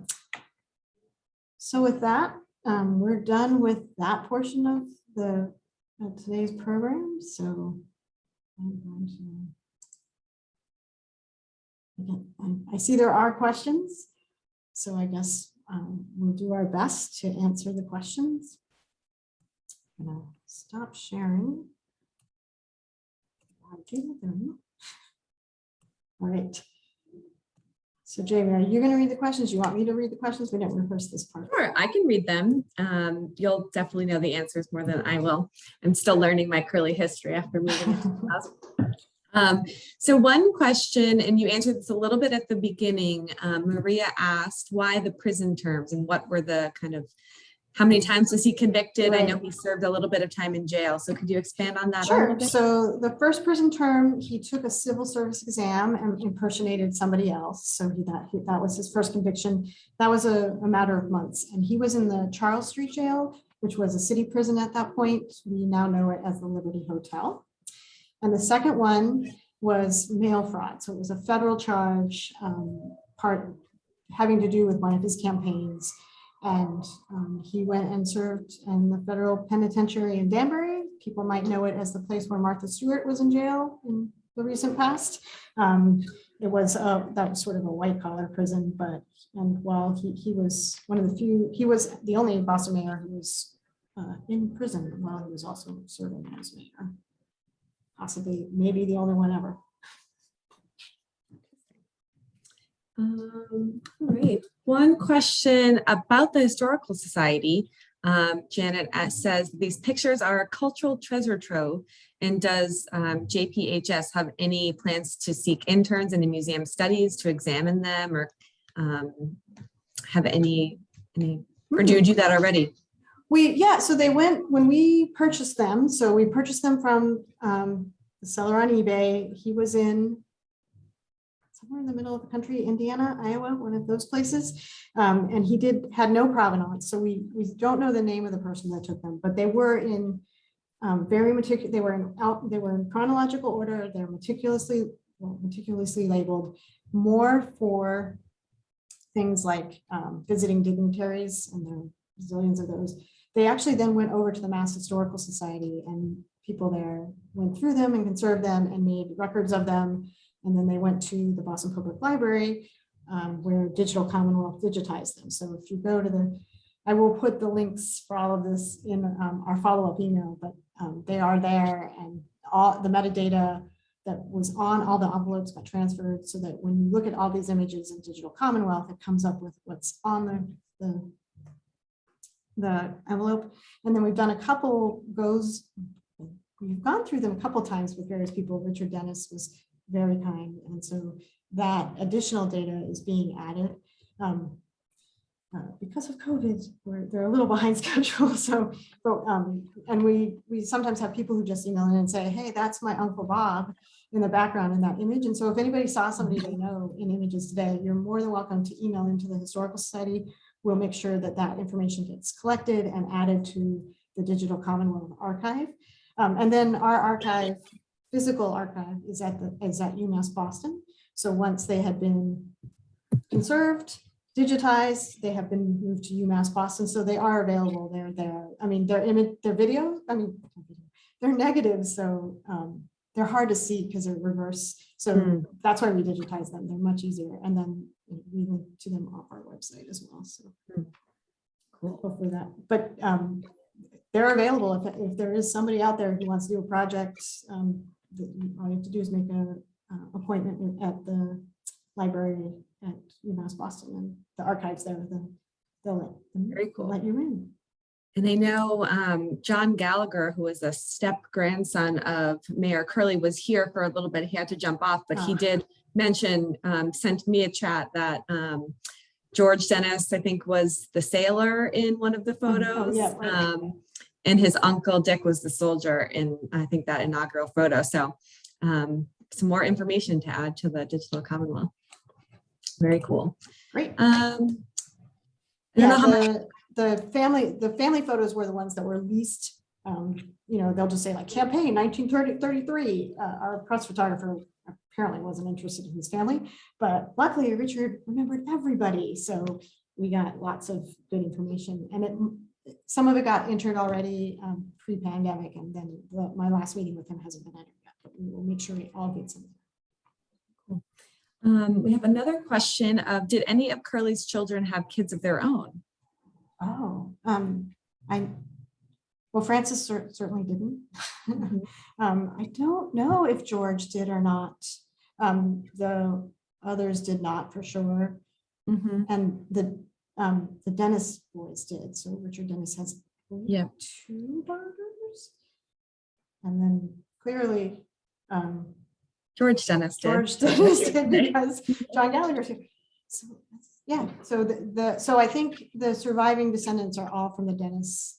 So with that, we're done with that portion of today's program. So I'm going to, again, I see there are questions. So I guess we'll do our best to answer the questions. And I'll stop sharing. Okay, there we go. All right. So Jamie, are you going to read the questions? You want me to read the questions? We didn't rehearse this part. Sure, I can read them. You'll definitely know the answers more than I will. I'm still learning my Curley history after moving into the house. So one question, and you answered this a little bit at the beginning, Maria asked why the prison terms and what were the kind of, how many times was he convicted? I know he served a little bit of time in jail. So could you expand on that a little Sure. bit? So the first prison term, he took a civil service exam and impersonated somebody else. So that was his first conviction. That was a matter of months. And he was in the Charles Street Jail, which was a city prison at that point. We now know it as the Liberty Hotel. And the second one was mail fraud. So it was a federal charge, part having to do with one of his campaigns. And he went and served in the federal penitentiary in Danbury. People might know it as the place where Martha Stewart was in jail in the recent past. It was that was sort of a white collar prison, and while he was one of the few, he was the only Boston mayor who was in prison while he was also serving as mayor. Possibly, maybe the only one ever. All right. One question about the Historical Society. Janet says these pictures are a cultural treasure trove. And does JPHS have any plans to seek interns in the museum studies to examine them, or have any, or do you do that already? So they went when we purchased them. So we purchased them from the seller on eBay. He was in somewhere in the middle of the country, Indiana, Iowa, one of those places. And he had no provenance. So we don't know the name of the person that took them, but they were in very meticulous. They were in chronological order. They're meticulously labeled, more for things like visiting dignitaries, and there are zillions of those. They actually then went over to the Mass Historical Society, and people there went through them and conserved them and made records of them. And then they went to the Boston Public Library, where Digital Commonwealth digitized them. So if you go to I will put the links for all of this in our follow-up email, but they are there, and all the metadata that was on all the envelopes got transferred, so that when you look at all these images in Digital Commonwealth, it comes up with what's on the envelope. And then we've done we've gone through them a couple times with various people. Richard Dennis was very kind, and so that additional data is being added. Because of COVID, they're a little behind schedule. So, and we sometimes have people who just email in and say, "Hey, that's my Uncle Bob in the background in that image." And so, if anybody saw somebody they know in images today, you're more than welcome to email into the Historical Society. We'll make sure that that information gets collected and added to the Digital Commonwealth archive. And then our archive, physical archive, is at UMass Boston. So once they had been conserved, digitized, they have been moved to UMass Boston. So they are available. They're there. I mean, their video, they're negative. So they're hard to see because they're reverse. So that's why we digitize them. They're much easier. And then we link to them off our website as well. So cool. Hopefully that, but they're available. If there is somebody out there who wants to do a project, all you have to do is make an appointment at the library at UMass Boston, and the archives there. They'll let you in. And I know John Gallagher, who was a step grandson of Mayor Curley, was here for a little bit. He had to jump off, but he did mention, sent me a chat that George Dennis, I think, was the sailor in one of the photos. And his uncle Dick was the soldier in, I think, that inaugural photo. So some more information to add to the Digital Commonwealth. Very cool. Great. The family photos were the ones that were least, they'll just say like campaign 1933. Our press photographer apparently wasn't interested in his family, but luckily Richard remembered everybody. So we got lots of good information, and some of it got entered already pre-pandemic, and then my last meeting with him hasn't been entered yet, but we will make sure it all gets in there. We have another question of, did any of Curley's children have kids of their own? Oh, well, Francis certainly didn't. I don't know if George did or not. The others did not for sure. And the Dennis boys did. So Richard Dennis has two daughters. And then clearly George Dennis did. George Dennis did because John Gallagher's here. So yeah, so I think the surviving descendants are all from the Dennis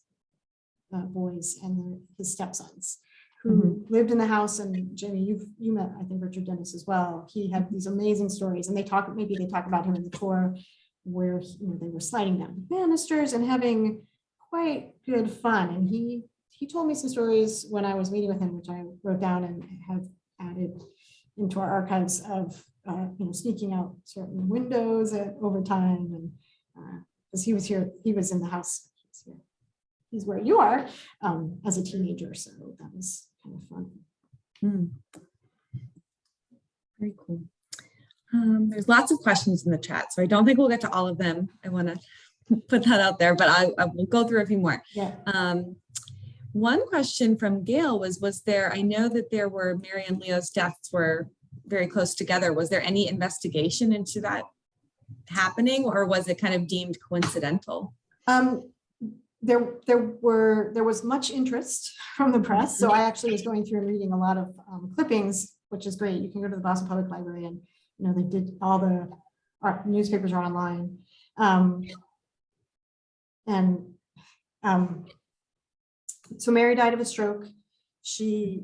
boys and his stepsons who lived in the house. And Jamie, you met, I think, Richard Dennis as well. He had these amazing stories, and they talk about him in the tour where they were sliding down the banisters and having quite good fun. And he told me some stories when I was meeting with him, which I wrote down and have added into our archives of sneaking out certain windows over time, and because he was here, he was in the house. He's where you are as a teenager, so that was kind of fun. Very cool. There's lots of questions in the chat, so I don't think we'll get to all of them. I want to put that out there, but I will go through a few more. Yeah. One question from Gail was there, I know that there were Mary and Leo's deaths were very close together. Was there any investigation into that happening, or was it kind of deemed coincidental? There was much interest from the press. So I actually was going through and reading a lot of clippings, which is great. You can go to the Boston Public Library, and they did all the newspapers are online. So Mary died of a stroke. She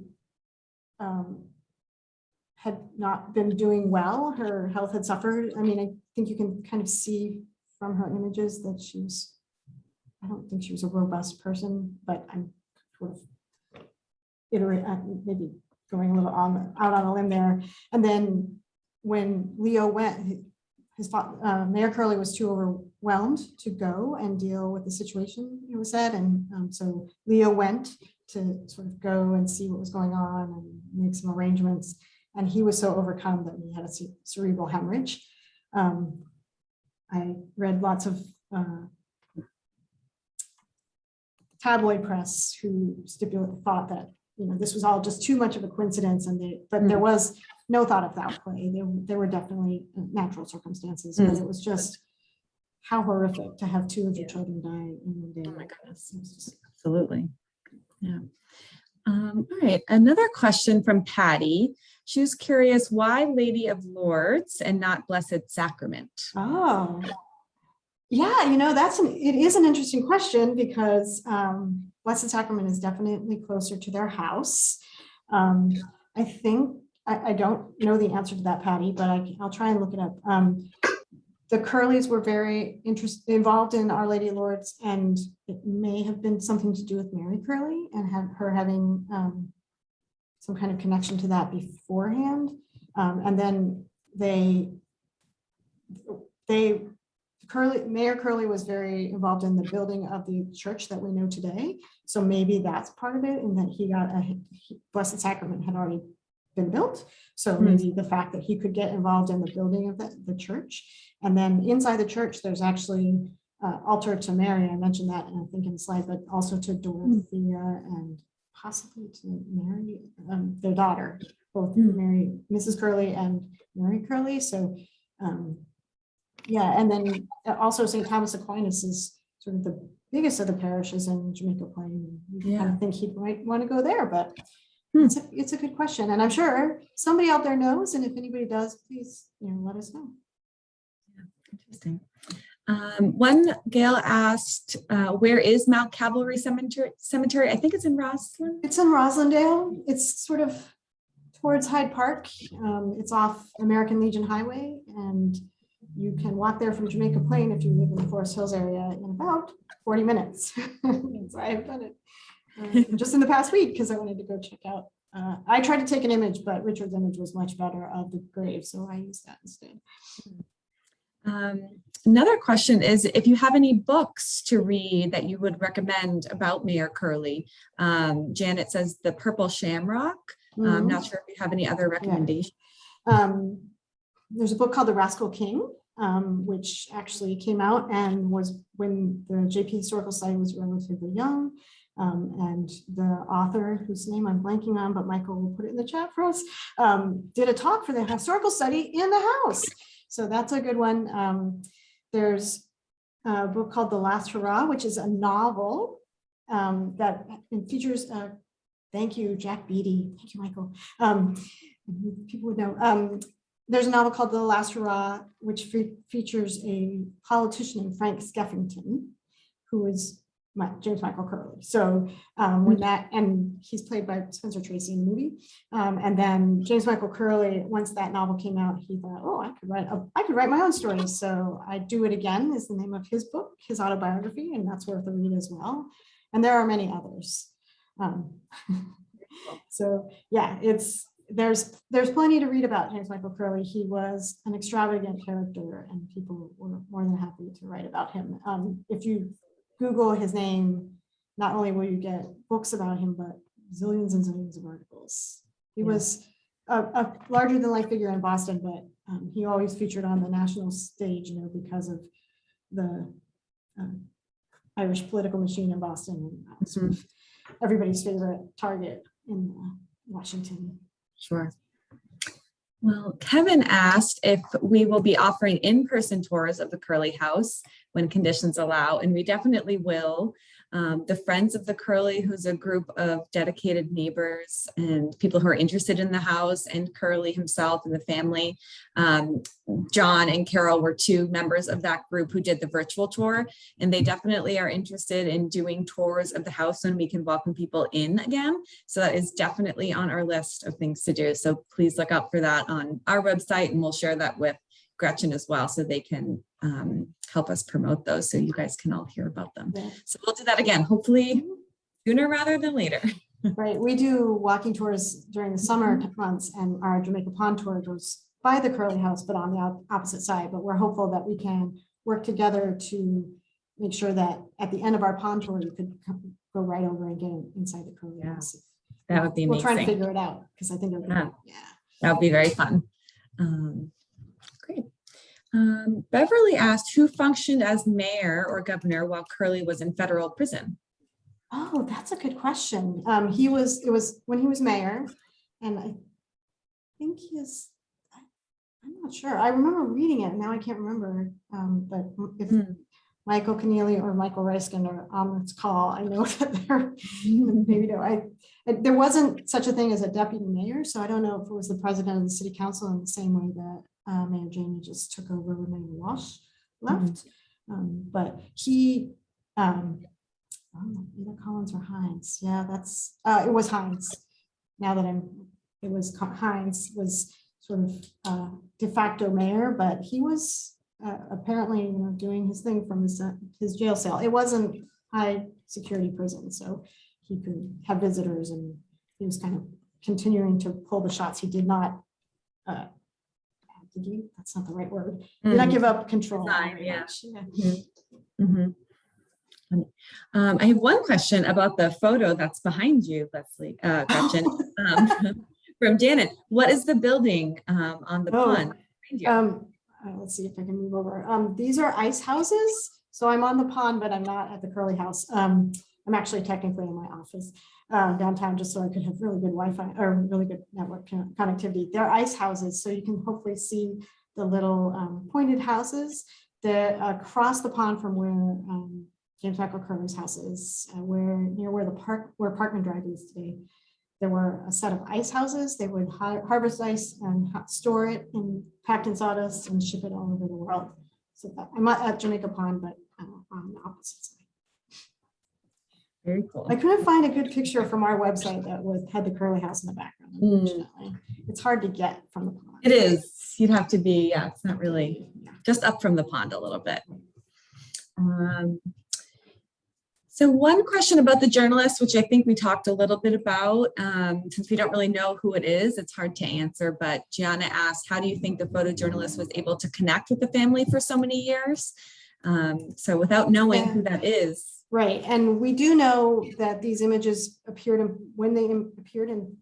had not been doing well. Her health had suffered. I mean, I think you can kind of see from her images that I don't think she was a robust person, but I'm sort of maybe going a little out on a limb there. And then when Leo went, Mayor Curley was too overwhelmed to go and deal with the situation, it was said. And so Leo went to sort of go and see what was going on and make some arrangements. And he was so overcome that he had a cerebral hemorrhage. I read lots of tabloid press who thought that this was all just too much of a coincidence, but there was no thought of foul play. There were definitely natural circumstances, but it was just how horrific to have two of your children die in one day. Oh my goodness, absolutely. Yeah. All right, another question from Patty. She was curious why Lady of Lourdes and not Blessed Sacrament. Oh, yeah, it is an interesting question because Blessed Sacrament is definitely closer to their house. I think, I don't know the answer to that, Patty, but I'll try and look it up. The Curleys were very involved in Our Lady of Lourdes, and it may have been something to do with Mary Curley and her having some kind of connection to that beforehand. And then Mayor Curley was very involved in the building of the church that we know today. So maybe that's part of it, and that he got Blessed Sacrament had already been built. So maybe the fact that he could get involved in the building of the church. And then inside the church, there's actually altar to Mary. I mentioned that, and I think in the slide, but also to Dorothea and possibly to Mary, their daughter, both Mrs. Curley and Mary Curley. So yeah, and then also St. Thomas Aquinas is sort of the biggest of the parishes in Jamaica Plain. You kind of think he might want to go there, but it's a good question. And I'm sure somebody out there knows, and if anybody does, please let us know. Yeah, interesting. One Gail asked, where is Mount Cavalry Cemetery? I think it's in Roslyn. It's in Roslindale. It's sort of towards Hyde Park. It's off American Legion Highway, and you can walk there from Jamaica Plain if you live in the Forest Hills area in about 40 minutes. So I have done it just in the past week because I wanted to go check out I tried to take an image, but Richard's image was much better of the grave, so I used that instead. Another question is if you have any books to read that you would recommend about Mayor Curley. Janet says The Purple Shamrock. I'm not sure if you have any other recommendations. There's a book called The Rascal King, which actually came out and was when the JP Historical Society was relatively young. And the author, whose name I'm blanking on, but Michael will put it in the chat for us, did a talk for the historical study in the house. So that's a good one. There's a book called The Last Hurrah, which is a novel that features, thank you, Jack Beatty. Thank you, Michael. People would know. There's a novel called The Last Hurrah, which features a politician named Frank Skeffington, who is James Michael Curley. So when that, and he's played by Spencer Tracy in the movie. And then James Michael Curley, once that novel came out, he thought, oh, I could write my own stories. So I Do It Again is the name of his book, his autobiography, and that's worth a read as well. And there are many others. So yeah, there's plenty to read about James Michael Curley. He was an extravagant character and people were more than happy to write about him. If you Google his name, not only will you get books about him, but zillions and zillions of articles. He was a larger than life figure in Boston, but he always featured on the national stage, because of the Irish political machine in Boston, and sort of everybody's favorite target in Washington. Sure. Well, Kevin asked if we will be offering in-person tours of the Curley House when conditions allow, and we definitely will. The Friends of the Curley, who's a group of dedicated neighbors and people who are interested in the house, and Curley himself and the family. John and Carol were two members of that group who did the virtual tour, and they definitely are interested in doing tours of the house when we can welcome people in again. So that is definitely on our list of things to do. So please look out for that on our website, and we'll share that with Gretchen as well, so they can help us promote those, so you guys can all hear about them. Yeah. So we'll do that again, hopefully sooner rather than later. Right, we do walking tours during the summer months, and our Jamaica Pond tour goes by the Curley House, but on the opposite side. But we're hopeful that we can work together to make sure that at the end of our pond tour, you could go right over and get inside the Curley House. That would be amazing. We'll try to figure it out, because I think it would be, that would be very fun. Great. Beverly asked who functioned as mayor or governor while Curley was in federal prison. Oh, that's a good question. It was when he was mayor, and I think I'm not sure. I remember reading it, and now I can't remember. But if Michael Keneally or Michael Reiskin are on this call, I know that they're maybe no. There wasn't such a thing as a deputy mayor, so I don't know if it was the president of the city council in the same way that Mayor Jamie just took over when Mayor Walsh left. But he, either Collins or Hines. Yeah, that's it was Hines. Now that Hines was sort of de facto mayor, but he was apparently doing his thing from his jail cell. It wasn't high security prison, so he could have visitors, and he was kind of continuing to pull the shots. He did not that's not the right word. Did not give up control. I have one question about the photo that's behind you, Leslie, Gretchen, from Janet. What is the building on the pond behind you? Let's see if I can move over. These are ice houses. So I'm on the pond, but I'm not at the Curley House. I'm actually technically in my office downtown, just so I could have really good Wi-Fi or really good network connectivity. They're ice houses, so you can hopefully see the little pointed houses that across the pond from where James Michael Curley's house is, near where Parkman Drive is today. There were a set of ice houses. They would harvest ice and store it packed in sawdust and ship it all over the world. So I'm at Jamaica Pond, but on the opposite side. Very cool. I couldn't find a good picture from our website that had the Curley House in the background. Unfortunately, it's hard to get from the pond. It is. You'd have to be. Yeah, it's not really just up from the pond a little bit. So one question about the journalist, which I think we talked a little bit about, since we don't really know who it is, it's hard to answer, but Gianna asked, how do you think the photojournalist was able to connect with the family for so many years? So without knowing who that is. Right, and we do know that these images appeared when they appeared in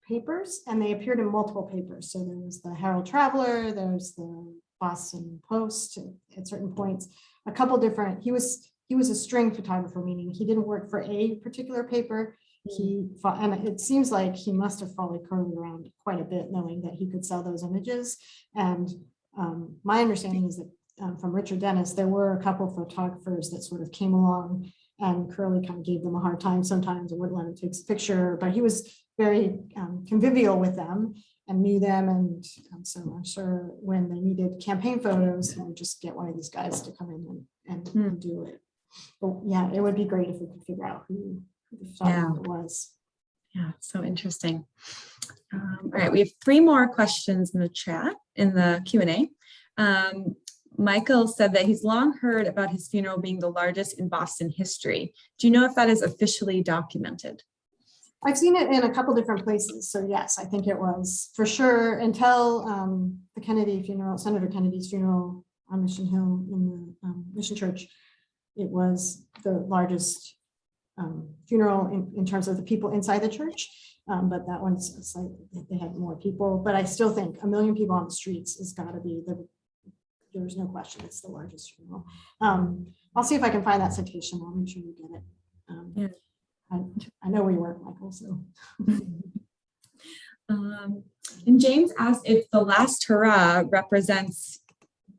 papers, and they appeared in multiple papers. So there was the Herald Traveler, there's the Boston Post at certain points, a couple different, he was a string photographer, meaning he didn't work for a particular paper. And it seems like he must have followed Curley around quite a bit, knowing that he could sell those images. And my understanding is that from Richard Dennis, there were a couple of photographers that sort of came along, and Curley kind of gave them a hard time sometimes and wouldn't let him take a picture, but he was very convivial with them and knew them. And so I'm sure when they needed campaign photos, he would just get one of these guys to come in and do it. But yeah, it would be great if we could figure out who the photographer was. Yeah, so interesting. All right, we have 3 more questions in the chat, in the Q&A. Michael said that he's long heard about his funeral being the largest in Boston history. Do you know if that is officially documented? I've seen it in a couple different places. So yes, I think it was for sure until the Kennedy funeral, Senator Kennedy's funeral on Mission Hill in the Mission Church. It was the largest funeral in terms of the people inside the church. But that one's like they had more people. But I still think 1 million people on the streets has got to be there's no question it's the largest funeral. I'll see if I can find that citation. I'll make sure you get it. I know where you work, Michael, so. And James asked if the last hurrah represents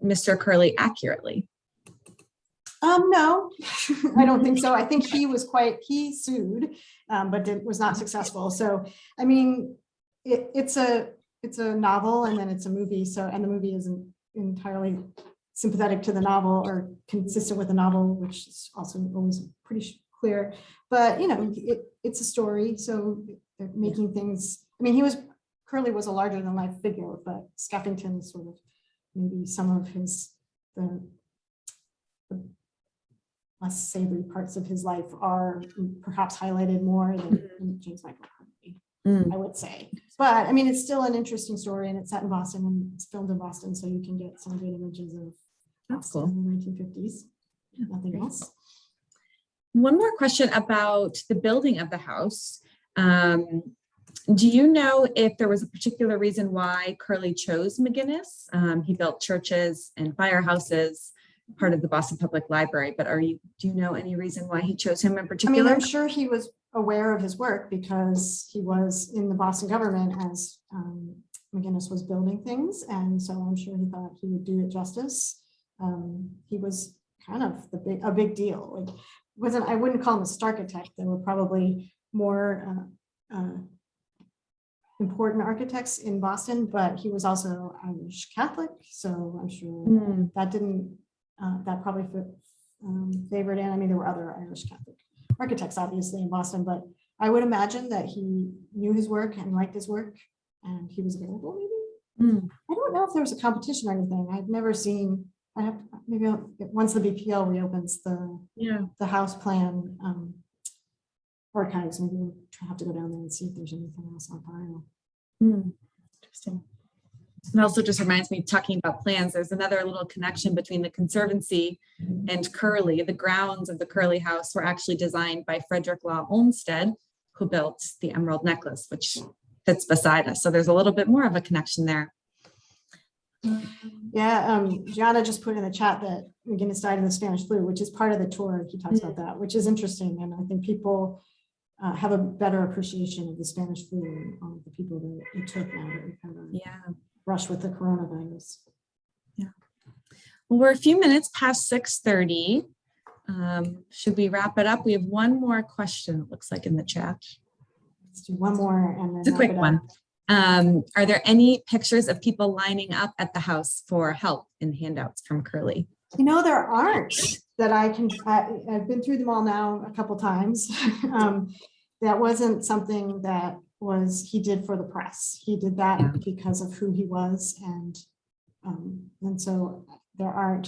Mr. Curley accurately. No, I don't think so. I think he sued, but was not successful. So, I mean, it's a novel and then it's a movie. So, and the movie isn't entirely sympathetic to the novel or consistent with the novel, which is also always pretty clear. But, you know, it's a story. So they're making things, I mean, Curley was a larger than life figure, but Skeffington sort of maybe some of the less savory parts of his life are perhaps highlighted more than James Michael Curley, I would say. But I mean, it's still an interesting story, and it's set in Boston and it's filmed in Boston, so you can get some great images of Boston in the 1950s. Nothing else. One more question about the building of the house. Do you know if there was a particular reason why Curley chose McGinnis? He built churches and firehouses, part of the Boston Public Library, but do you know any reason why he chose him in particular? I mean, I'm sure he was aware of his work because he was in the Boston government as McGinnis was building things. And so I'm sure he thought he would do it justice. He was kind of a big deal. Like, I wouldn't call him a starchitect. There were probably more important architects in Boston, but he was also Irish Catholic. So I'm sure that probably favored in. I mean, there were other Irish Catholic architects, obviously, in Boston, but I would imagine that he knew his work and liked his work, and he was available. Maybe I don't know if there was a competition or anything. I've never seen. Once the BPL reopens the house plan archives, maybe we'll have to go down there and see if there's anything else on file. Interesting. And also just reminds me, talking about plans, there's another little connection between the Conservancy and Curley. The grounds of the Curley House were actually designed by Frederick Law Olmsted, who built the Emerald Necklace, which fits beside us. So there's a little bit more of a connection there. Yeah, Gianna just put in the chat that McGinnis died of the Spanish flu, which is part of the tour. He talks about that, which is interesting. And I think people have a better appreciation of the Spanish flu and all of the people that it took now that we kind of rush with the coronavirus. Yeah. Well, we're a few minutes past 6:30. Should we wrap it up? We have one more question, it looks like, in the chat. Let's do one more and then it's a quick one. Are there any pictures of people lining up at the house for help in handouts from Curley? You know, there aren't that I've been through them all now a couple times. That wasn't something that he did for the press. He did that because of who he was. And so there are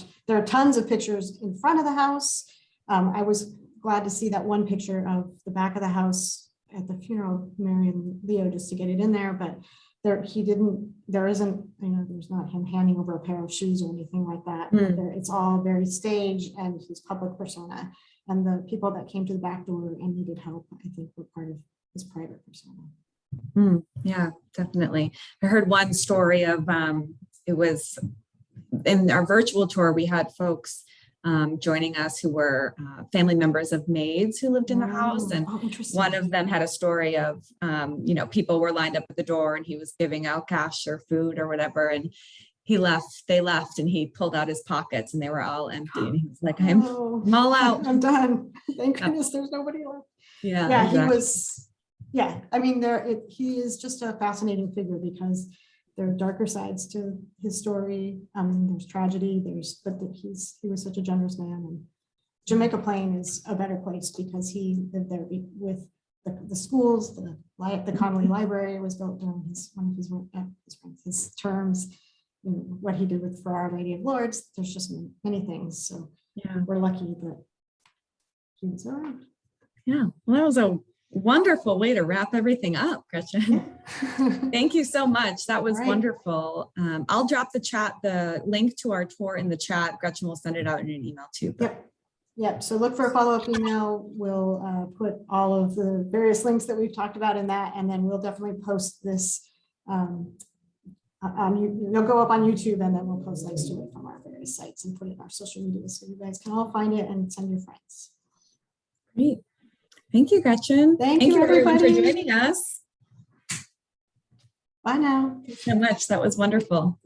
tons of pictures in front of the house. I was glad to see that one picture of the back of the house at the funeral of Mary and Leo, just to get it in there, but there isn't, there's not him handing over a pair of shoes or anything like that. It's all very staged, and his public persona, and the people that came to the back door and needed help, I think, were part of his private persona. Yeah, definitely. I heard one story of, it was in our virtual tour, we had folks joining us who were family members of maids who lived in the house. And one of them had a story of, people were lined up at the door and he was giving out cash or food or whatever. And they left and he pulled out his pockets and they were all empty. And he was like, I'm all out. I'm done. Thank goodness there's nobody left. Yeah, exactly. He was, I mean, he is just a fascinating figure, because there are darker sides to his story. There's tragedy, but he was such a generous man. And Jamaica Plain is a better place because he lived there with the schools, the Connolly Library was built during his terms. What he did for Our Lady of Lords. There's just many things. So we're lucky that he was around. Yeah, well, that was a wonderful way to wrap everything up, Gretchen. Thank you so much. That was wonderful. I'll drop the link to our tour in the chat. Gretchen will send it out in an email too. Yep. So look for a follow-up email. We'll put all of the various links that we've talked about in that, and then we'll definitely post this. They'll go up on YouTube, and then we'll post links to it from our various sites and put it in our social media so you guys can all find it and send your friends. Great. Thank you, Gretchen. Thank you, everyone, for joining us. Bye now. Thanks so much. That was wonderful.